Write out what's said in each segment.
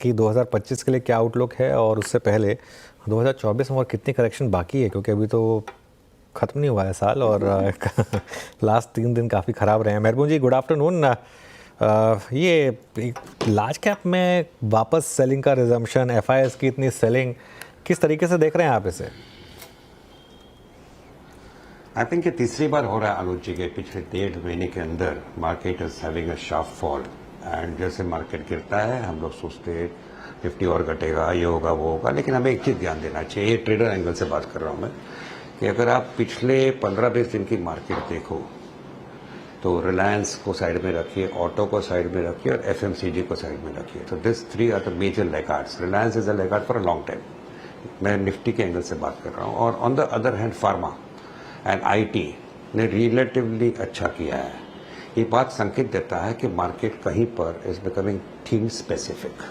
कि 2025 के लिए क्या आउटलुक है और उससे पहले 2024 में और कितनी करेक्शन बाकी है, क्योंकि अभी तो ख़त्म नहीं हुआ है साल और लास्ट 3 दिन काफ़ी ख़राब रहे हैं। मेहरबान जी, गुड आफ्टरनून। ये लार्ज कैप में वापस सेलिंग का रिजम्पशन, एफआईएस की इतनी सेलिंग, किस तरीके से देख रहे हैं आप इसे? आई थिंक ये तीसरी बार हो रहा है अनुज जी के पिछले 1.5 महीने के अंदर market is having a sharp fall. And जैसे मार्केट गिरता है हम लोग सोचते हैं निफ्टी और घटेगा, ये होगा वो होगा, लेकिन हमें एक चीज़ ध्यान देना चाहिए, ये ट्रेडर एंगल से बात कर रहा हूँ मैं, कि अगर आप पिछले 15-20 दिन की मार्केट देखो तो रिलायंस को साइड में रखिए, ऑटो को साइड में रखिए और एफएमसीजी को साइड में रखिए। तो this three are the major laggards. Reliance is a laggard for a long time, मैं निफ्टी के एंगल से बात कर रहा हूँ। और on the other hand pharma and IT ने रिलेटिवली अच्छा किया है। ये बात संकेत देता है कि मार्केट कहीं पर is becoming theme specific.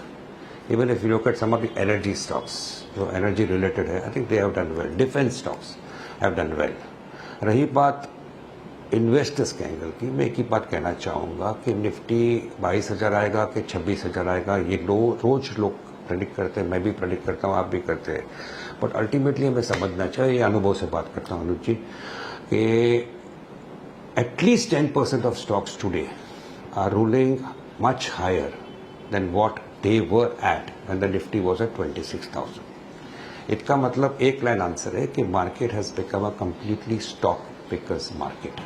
Even if you look at some of the energy stocks जो एनर्जी रिलेटेड है, I think they have done well. Defence stocks have done well. रही बात इन्वेस्टर्स के एंगल की, मैं एक ही बात कहना चाहूँगा कि निफ्टी 22,000 आएगा कि 26,000 आएगा, ये रोज लोग प्रेडिक्ट करते हैं, मैं भी प्रेडिक्ट करता हूँ, आप भी करते हैं। बट अल्टीमेटली हमें समझना चाहिए, ये अनुभव से बात करता हूँ अनुज जी, कि at least 10% of stocks today are ruling much higher than what they were at when the Nifty was at 26,000। इसका मतलब एक लाइन आंसर है कि market has become a completely stock pickers market.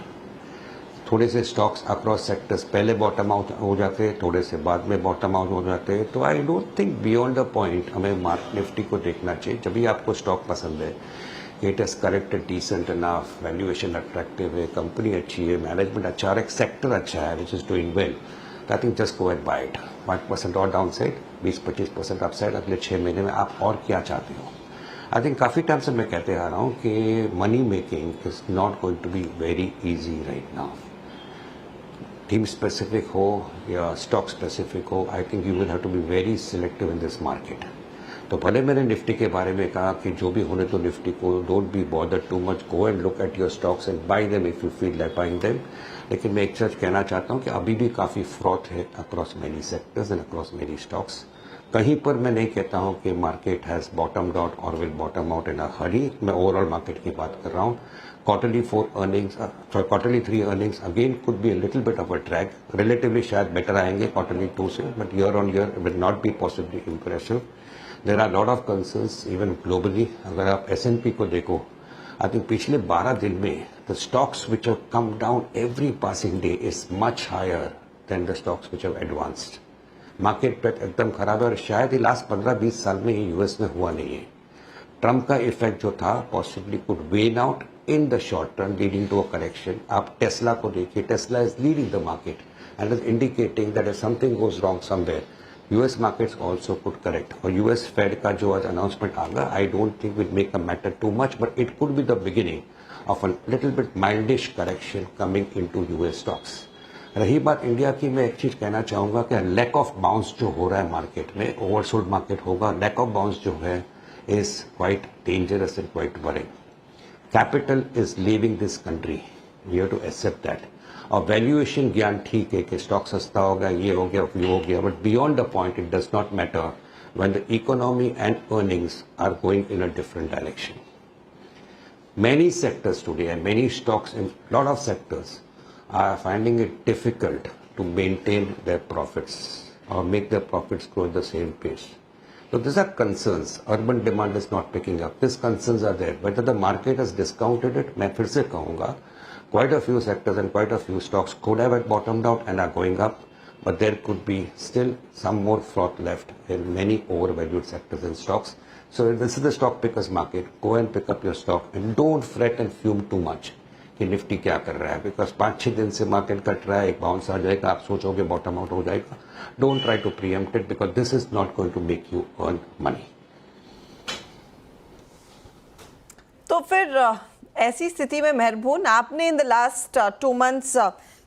थोड़े से स्टॉक्स अक्रॉस सेक्टर्स पहले बॉटम आउट हो जाते हैं, थोड़े से बाद में बॉटम आउट हो जाते हैं। तो I don't think beyond the point हमें मार्केट निफ्टी को देखना चाहिए। जब भी आपको स्टॉक पसंद है, it is corrected decent enough, valuation attractive है, कंपनी अच्छी है, मैनेजमेंट अच्छा है, एक सेक्टर अच्छा है which is doing well, I think just go and buy it. 5% और डाउन साइड, 20-25% अप साइड, अगले 6 महीने में आप और क्या चाहते हो। आई थिंक काफ़ी टाइम से मैं कहते आ रहा हूँ कि money making is not going to be very easy right now. Theme specific हो या स्टॉक स्पेसिफिक हो, I think you will have to be very selective in this market. तो भले मैंने निफ्टी के बारे में कहा कि जो भी होने तो निफ्टी को don't be bother too much, go and look at your stocks and bye them if you feel like buying them. लेकिन मैं एक चीज कहना चाहता हूँ कि अभी भी काफ़ी फ्रॉथ है across many sectors and across many stocks. कहीं पर मैं नहीं कहता हूँ कि मार्केट हैज बॉटम्ड आउट और will bottom out in a हरी। मैं ओवरऑल मार्केट की बात कर रहा हूँ। Quarterly 3 earnings again could be a little bit of a drag. Relatively शायद better आएंगे quarterly 2 से, but year on year will not be possibly impressive. There are a lot of concerns even globally. अगर आप S&P को देखो, I think पिछले 12 दिन में the stocks which have come down every passing day is much higher than the stocks which have advanced. Market एकदम खराब है और शायद ये लास्ट 15-20 साल में ये यूएस में हुआ नहीं है। ट्रम्प का इफेक्ट जो था possibly could wane out in the short term leading to a correction. आप टेस्ला को देखिए, Tesla is leading the market and is indicating that if something goes wrong somewhere US markets also could correct. और US Fed का जो आज announcement आगा, I don't think will make a matter too much, but it could be the beginning of a little bit mildish correction coming into US stocks. रही बात India की, मैं एक चीज कहना चाहूंगा कि लैक ऑफ बाउंस जो हो रहा है मार्केट में, ओवरसोल्ड मार्केट होगा, लैक ऑफ बाउंस जो है is quite dangerous and quite worrying. Capital is leaving this country. We have to accept that. और वैल्यूएशन ज्ञान ठीक है कि स्टॉक सस्ता हो गया, ये हो गया, वो हो गया, but beyond the point it does not matter when the economy and earnings are going in a different direction. Many sectors today and many stocks in lot of sectors are finding it difficult to maintain their profits or make their profits grow at the same pace. So these are concerns. Urban demand is not picking up. These concerns are there. Whether the market has discounted it, मैं फिर से कहूँगा, quite a few sectors and quite a few stocks could have bottomed out and are going up, but there could be still some more froth left in many overvalued sectors and stocks. So this is the stock pickers market. Go and pick up your stock and don't fret and fume too much कि Nifty क्या कर रहा है, because 5-6 दिन से market cut रहा है, एक बाउंस आ जाएगा, आप सोचोगे बॉटम आउट हो जाएगा। Don't try to preempt it because this is not going to make you earn money. तो फिर ऐसी स्थिति में मेहरबून, आपने इन द लास्ट 2 months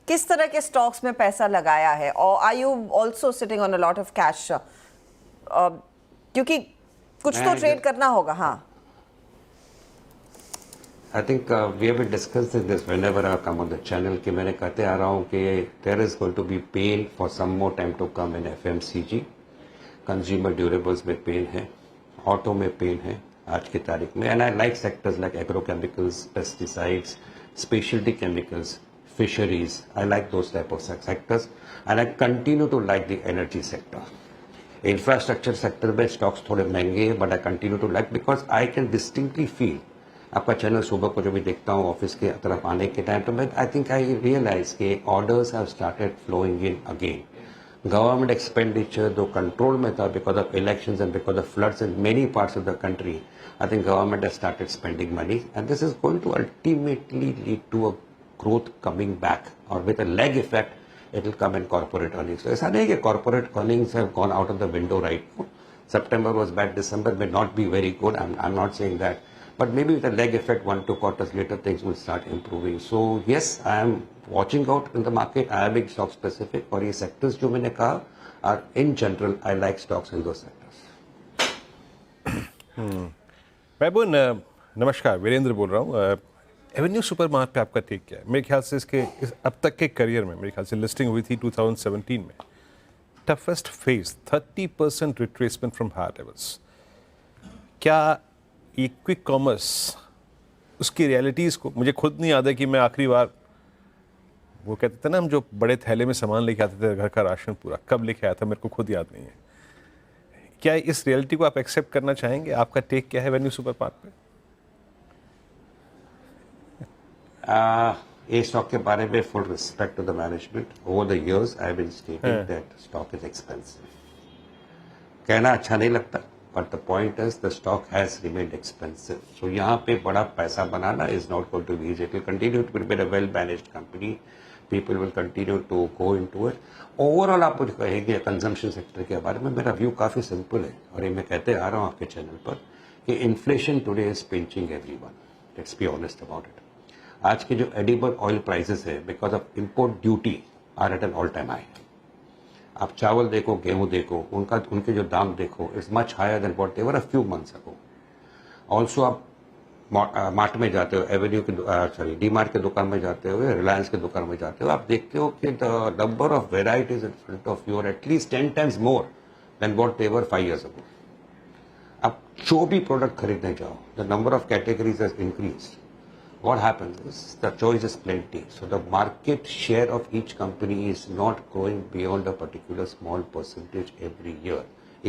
किस तरह के स्टॉक्स में पैसा लगाया है, और are you also sitting on a lot of cash, क्योंकि कुछ तो ट्रेड करना होगा। हाँ, I think we have been discussing this whenever I come on the channel कि मैंने कहते आ रहा हूँ कि there is going to be pain for some more time to come in FMCG. Consumer durables में पेन है, ऑटो में pen है आज की तारीख में, and I like sectors like agrochemicals, pesticides, speciality chemicals, fisheries. I like those type of sectors, and I continue to like the energy sector. Infrastructure sector में stocks थोड़े महंगे हैं, but I continue to like because I can distinctly feel. आपका channel सुबह को जब भी देखता हूँ ऑफिस के तरफ आने के टाइम तो मैं आई थिंक आई रियलाइज के orders have started flowing in again. Government expenditure जो कंट्रोल में था because of elections and because of floods in many parts of the country, I think government has started spending money and this is going to ultimately lead to a growth coming back, or with a leg effect it will come in corporate earnings. So ऐसा नहीं है कि corporate earnings have gone out of the window right now. September was bad, December may not be very good, I'm not saying that, but maybe with a leg effect 1-2 quarters later things will start improving. So yes, I am watching out in the market. I am being stock specific, और ये sectors जो मैंने कहा are in general I like stocks in those sectors. महबून नमस्कार, वीरेंद्र बोल रहा हूँ. Avenue supermart पे आपका टेक क्या है? मेरे ख्याल से इसके अब तक के करियर में मेरे ख्याल से लिस्टिंग हुई थी 2017 में. Toughest phase 30% retracement from higher levels. क्या ये क्विक कॉमर्स उसकी रियलिटीज़ को, मुझे खुद नहीं याद है कि मैं आखिरी बार वो कहते थे ना हम जो बड़े थैले में सामान लेके आते थे घर का राशन पूरा, कब लेके आया था मेरे को खुद याद नहीं है. क्या इस रियलिटी को आप एक्सेप्ट करना चाहेंगे? आपका टेक क्या है एवेन्यू सुपरमार्ट पे? ये स्टॉक के बारे में full respect to the management. Over the years I have been stating that stock is expensive. कहना अच्छा नहीं लगता, but the point is the stock has remained expensive. So यहाँ पे बड़ा पैसा बनाना is not going to be easy. It will continue to be a well managed company. People will continue to go into it. Overall आप मुझे कहेंगे consumption sector के बारे में, मेरा व्यू काफी सिंपल है और ये मैं कहते आ रहा हूँ आपके चैनल पर कि inflation today is pinching everyone. Let's be honest about it. आज के जो एडिबल ऑयल प्राइसेस है because of import duty are at an all time high. आप चावल देखो, गेहूं देखो, उनके जो दाम देखो, it's much higher than what they were a few months ago. Also आप मार्ट में जाते हो, एवेन्यू के डी मार्ट के दुकान में जाते हो, रिलायंस के दुकान में जाते हो, आप देखते हो कि the number of varieties in front of you are at least 10 times more than what they were 5 years ago. आप जो भी प्रोडक्ट खरीदने जाओ, the number of categories has increased. What happens is the choice is plenty. So the market share of each company is not growing beyond a particular small percentage every year.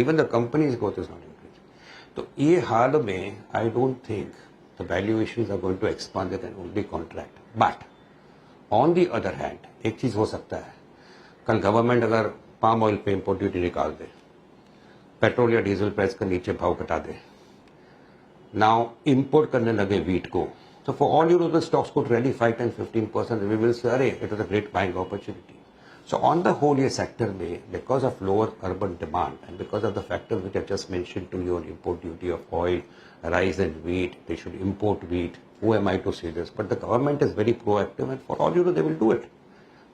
Even the company's growth is not increasing. So ये हाल में I don't think the valuations are going to expand. They can only contract. But on the other hand, एक चीज हो सकता है, कल government अगर palm oil पे इम्पोर्ट ड्यूटी निकाल दे, पेट्रोल या डीजल प्राइस का नीचे भाव घटा दे, नाउ इम्पोर्ट करने लगे वीट को. So for all you know, the stocks could rally 5-10-15%. We will say, "Arey, it was a great buying opportunity." So on the whole, ये sector में because of lower urban demand and because of the factors which I just mentioned to you on import duty of oil, rise in wheat, they should import wheat. Who am I to say this? But the government is very proactive, and for all you know, they will do it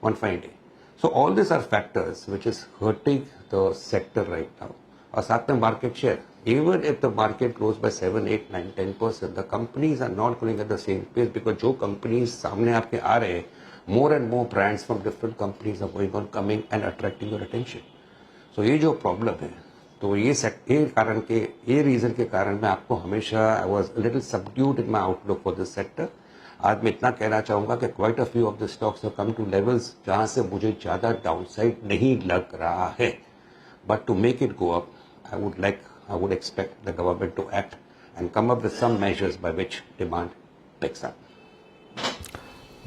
one fine day. So all these are factors which is hurting the sector right now. और साथ में market share. Even if the market grows by 7, 8, 9, 10%, the companies are not growing at the same pace because जो companies सामने आपके आ रहे हैं, more and more brands from different companies are going on coming and attracting your attention. So ये जो problem है, तो ये कारण के, ये reason के कारण मैं आपको हमेशा I was a little subdued in my outlook for this sector. आज मैं इतना कहना चाहूँगा कि quite a few of the stocks have come to levels जहाँ से मुझे ज़्यादा downside नहीं लग रहा है. But to make it go up, I would expect the government to act and come up with some measures by which demand picks up.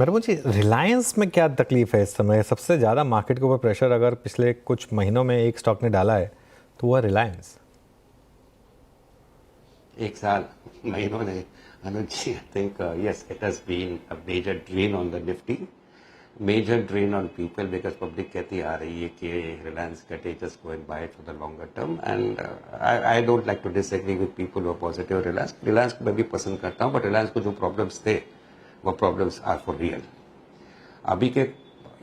महबूब जी, रिलायंस में क्या तकलीफ है इस समय? सबसे ज़्यादा मार्केट के ऊपर प्रेशर अगर पिछले कुछ महीनों में एक स्टॉक ने डाला है तो वह रिलायंस. एक साल महीनों ने अनुज जी, I think yes, it has been a major drain on the Nifty. Major drain on people because public कहती आ रही है कि Reliance Gate just go and buy it for the longer term, and I don't like to disagree with people who are positive Reliance. Reliance को मैं भी पसंद करता हूँ, but Reliance को जो problems थे वो problems are for real. अभी के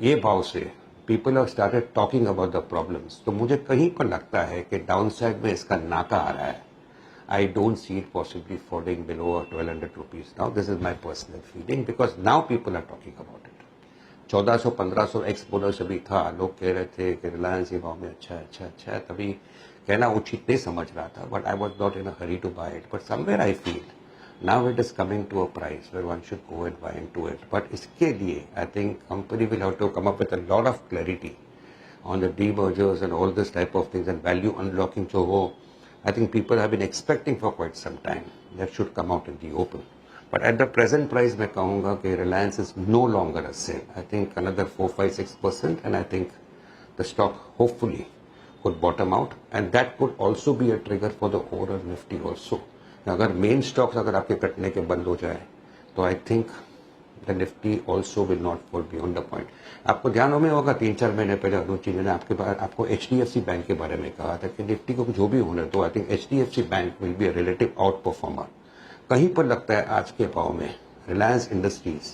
ये भाव से people have started talking about the problems, तो मुझे कहीं पर लगता है कि downside में इसका नाका आ रहा है. I don't see it possibly falling below 1200 rupees now. This is my personal feeling because now people are talking about it. 1400-1500 x bonus अभी था, लोग कह रहे थे कि रिलायंस ये भाव में अच्छा है. तभी कहना उचित नहीं समझ रहा था, but I was not in a hurry to buy it, but somewhere I feel now it is coming to a price where one should go and buy into it. But इसके लिए I think company will have to come up with a lot of clarity on the demergers and all this type of things and value unlocking जो हो, I think people have been expecting for quite some time. That should come out in the open. But at the present price मैं कहूँगा कि Reliance is no longer a sale. I think another 4-5-6% and I think the stock hopefully could bottom out and that could also be a trigger for the overall Nifty also. अगर main stocks अगर आपके कटने के बंद हो जाए तो I think the Nifty also will not fall beyond the point. आपको ध्यान में होगा 3-4 महीने पहले अनुज जी ने आपको HDFC बैंक के बारे में कहा था कि निफ्टी को जो भी होने तो I think HDFC bank will be a relative outperformer. कहीं पर लगता है आज के भाव में Reliance Industries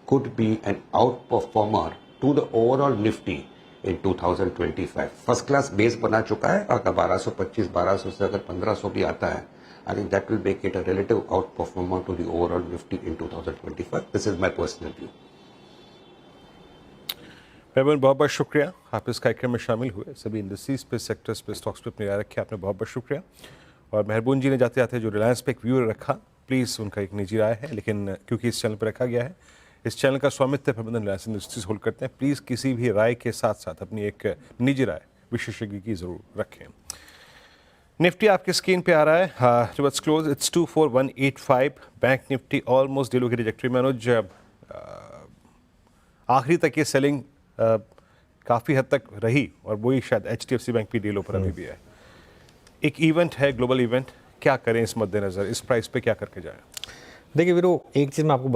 could be an outperformer to the overall Nifty in 2025। First class base बना चुका है, अगर 1225-1200 से अगर 1500 भी आता है I think that will make it a relative outperformer to the overall Nifty in 2025. This is my personal view. मेहबून बहुत बहुत शुक्रिया, आप इस कार्यक्रम में शामिल हुए। सभी इंडस्ट्रीज पे, सेक्टर्स पे, स्टॉक्स पे अपनी राय रखी, आपने बहुत बहुत शुक्रिया। और मेहबून जी ने जाते जाते जो रिलायंस पे एक व्यू रखा, प्लीज़ उनका एक निजी राय है, लेकिन क्योंकि इस चैनल पर रखा गया है, इस चैनल का स्वामित्व प्रबंधन रिलायंस इंडस्ट्रीज होल्ड करते हैं। प्लीज़ किसी भी राय के साथ साथ अपनी एक निजी राय विशेषज्ञ की ज़रूर रखें। निफ्टी आपके स्क्रीन पे आ रहा है, जो it's close it's 24185। Bank Nifty almost डीलों की ट्रैजेक्टरी में। अनुज, आखिरी तक ये सेलिंग काफ़ी हद तक रही और वही शायद HDFC बैंक भी डीलों पर अभी भी है। एक इवेंट है, ग्लोबल इवेंट, क्या करें इस मद्देनज़र, इस प्राइस पे क्या करके जाएं? देखिए वीरो, एक चीज़ मैं आपको